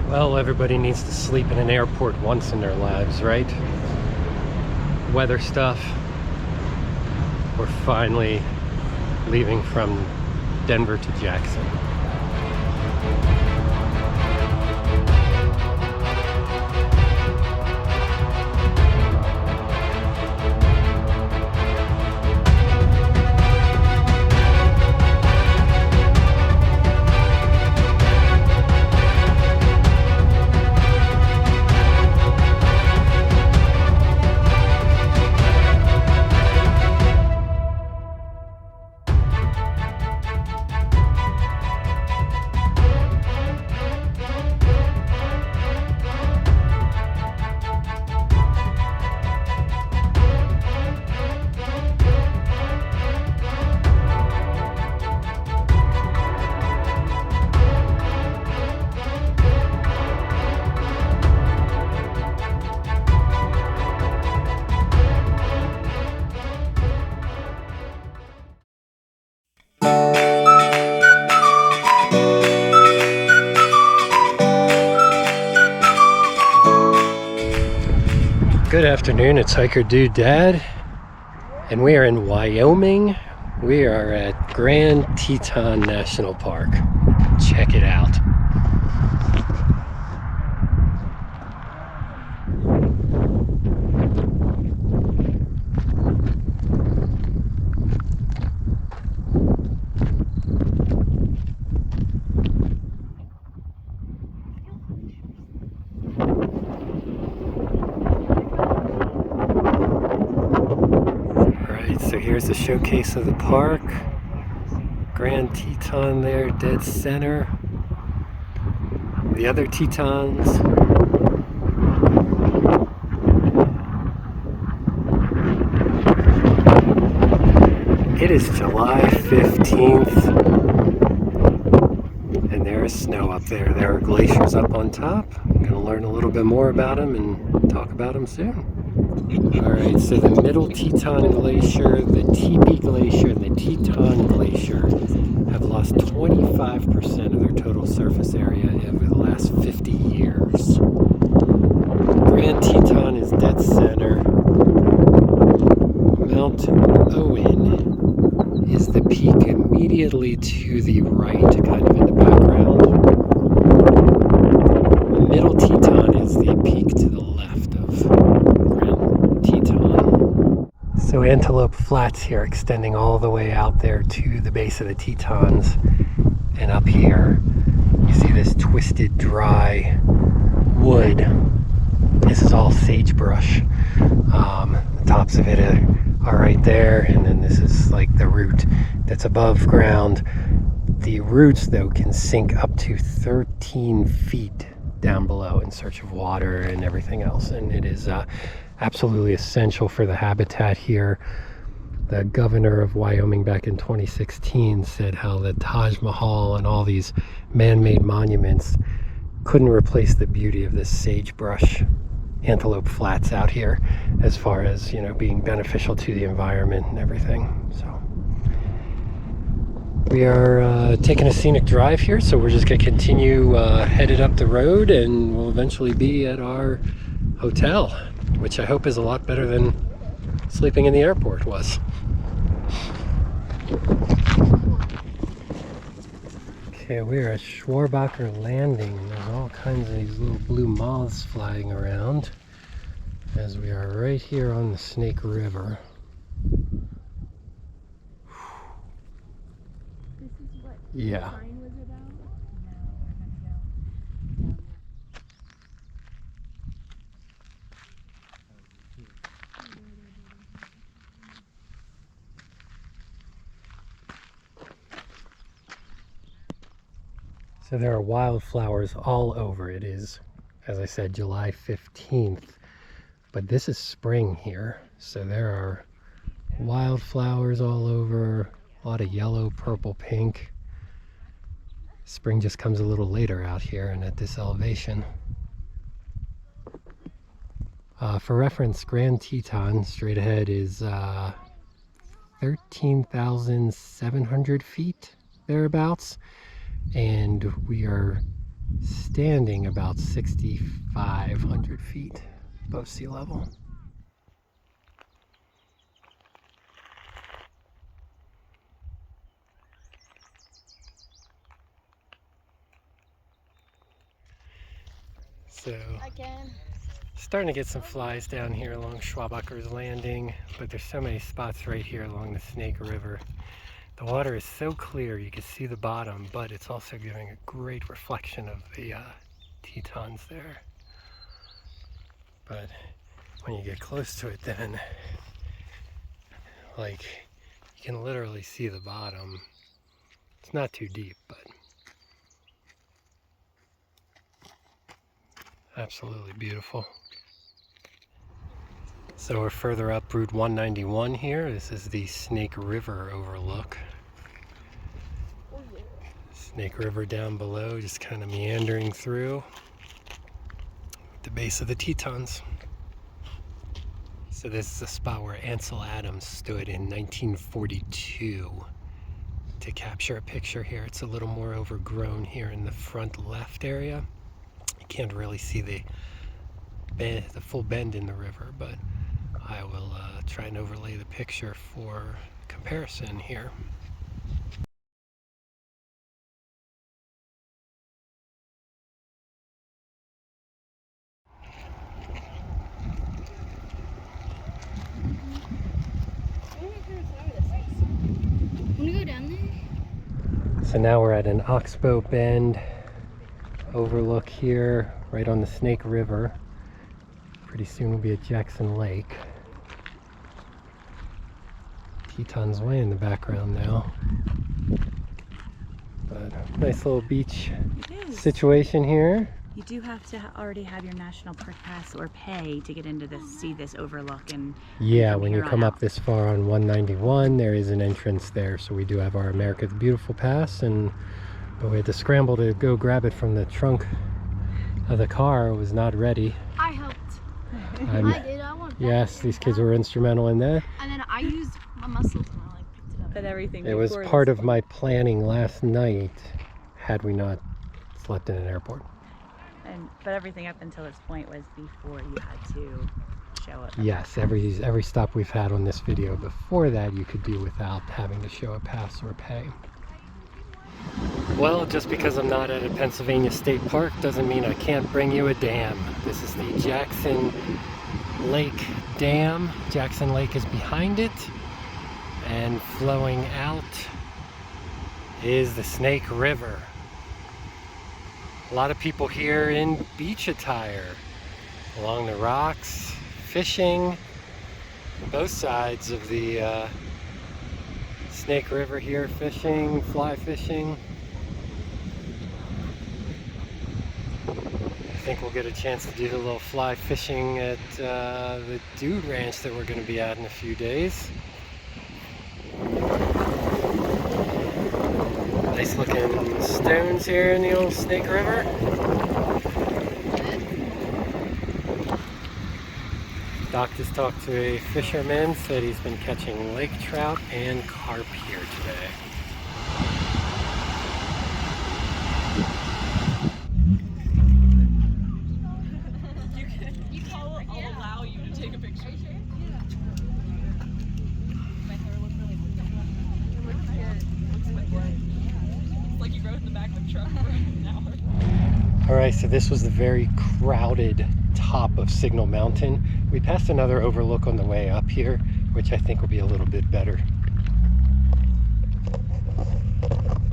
Well, everybody needs to sleep in an airport once in their lives, right? Weather stuff. We're finally leaving from Denver to Jackson. Good afternoon, it's Hiker Dude Dad, and we are in Wyoming. We are at Grand Teton National Park. Check it out. So here's the showcase of the park. Grand Teton there, dead center. The other Tetons. It is July 15th. And there is snow up there. There are glaciers up on top. I'm going to learn a little bit more about them and talk about them soon. Alright, so the Middle Teton Glacier, the TB Glacier, and the Teton Glacier have lost 25% of their total surface area over the last 50 years. Grand Teton is dead center. Mount Owen is the peak immediately to the right, kind of in the background. Middle Teton is the peak to the left of Grand Teton. So Antelope Flats here, extending all the way out there to the base of the Tetons. And up here, you see this twisted, dry wood. This is all sagebrush. The tops of it are right there, and then this is like the root that's above ground. The roots, though, can sink up to 13 feet down below in search of water and everything else, and it is absolutely essential for the habitat here. The governor of Wyoming back in 2016 said how the Taj Mahal and all these man-made monuments couldn't replace the beauty of this sagebrush Antelope Flats out here, as far as, you know, being beneficial to the environment and everything. So we are taking a scenic drive here, so we're just going to continue headed up the road, and we'll eventually be at our hotel, which I hope is a lot better than sleeping in the airport was. Okay, we're at Schwarbacher Landing, and there's all kinds of these little blue moths flying around as we are right here on the Snake River. Yeah. So there are wildflowers all over. It is, as I said, July 15th, but this is spring here. So there are wildflowers all over, a lot of yellow, purple, pink. Spring just comes a little later out here and at this elevation. For reference, Grand Teton straight ahead is 13,700 feet thereabouts, and we are standing about 6,500 feet above sea level. So, starting to get some flies down here along Schwabacher's Landing, but there's so many spots right here along the Snake River. The water is so clear you can see the bottom, but it's also giving a great reflection of the Tetons there. But when you get close to it, then like you can literally see the bottom. It's not too deep, but absolutely beautiful. So we're further up Route 191 here. This is the Snake River overlook. Snake River down below, just kind of meandering through the base of the Tetons. So this is the spot where Ansel Adams stood in 1942 to capture a picture here. It's a little more overgrown here in the front left area. You can't really see the full bend in the river, but I will try and overlay the picture for comparison here. So now we're at an Oxbow Bend overlook here, right on the Snake River. Pretty soon we'll be at Jackson Lake. Tetons way in the background now. But nice little beach situation here. You do have to already have your national park pass or pay to get into this, see this overlook. And yeah, when you come up this far on 191, there is an entrance there. So we do have our America the Beautiful pass, but we had to scramble to go grab it from the trunk of the car. It was not ready. I helped. I did. I want. Yes, these kids were instrumental in that. And then I used my muscles and I picked it up. But everything. It was part of my planning last night, had we not slept in an airport. But everything up until this point was before you had to show up. Yes, every stop we've had on this video before that you could do without having to show a pass or pay. Well, just because I'm not at a Pennsylvania State Park doesn't mean I can't bring you a dam. This is the Jackson Lake Dam. Jackson Lake is behind it, and flowing out is the Snake River. A lot of people here in beach attire, along the rocks, fishing, both sides of the Snake River here, fishing, fly fishing. I think we'll get a chance to do a little fly fishing at the Dude Ranch that we're going to be at in a few days. Nice looking stones here in the old Snake River. Doc just talked to a fisherman, said he's been catching lake trout and carp here today. I'll allow you to take a picture. Like you rode in the back of the truck for an hour. Alright, so this was the very crowded top of Signal Mountain. We passed another overlook on the way up here, which I think will be a little bit better.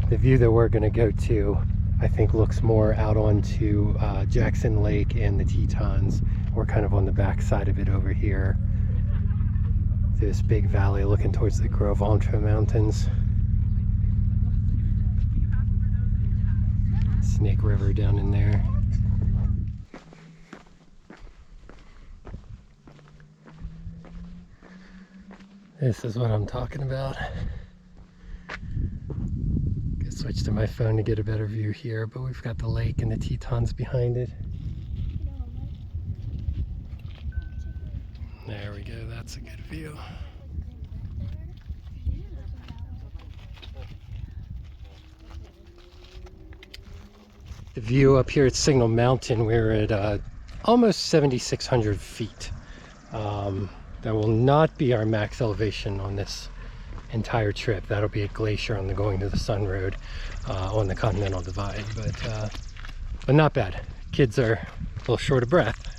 The view that we're going to go to, I think, looks more out onto Jackson Lake and the Tetons. We're kind of on the back side of it over here. This big valley looking towards the Gros Ventre Mountains. Snake River down in there. This is what I'm talking about. Could switch to my phone to get a better view here, but we've got the lake and the Tetons behind it. There we go, that's a good view. The view up here at Signal Mountain, we're at almost 7,600 feet. That will not be our max elevation on this entire trip. That'll be a glacier on the Going to the Sun Road on the Continental Divide, but not bad. Kids are a little short of breath.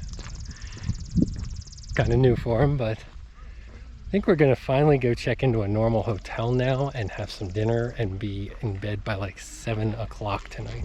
Kind of new for them, but I think we're gonna finally go check into a normal hotel now and have some dinner and be in bed by like 7 o'clock tonight.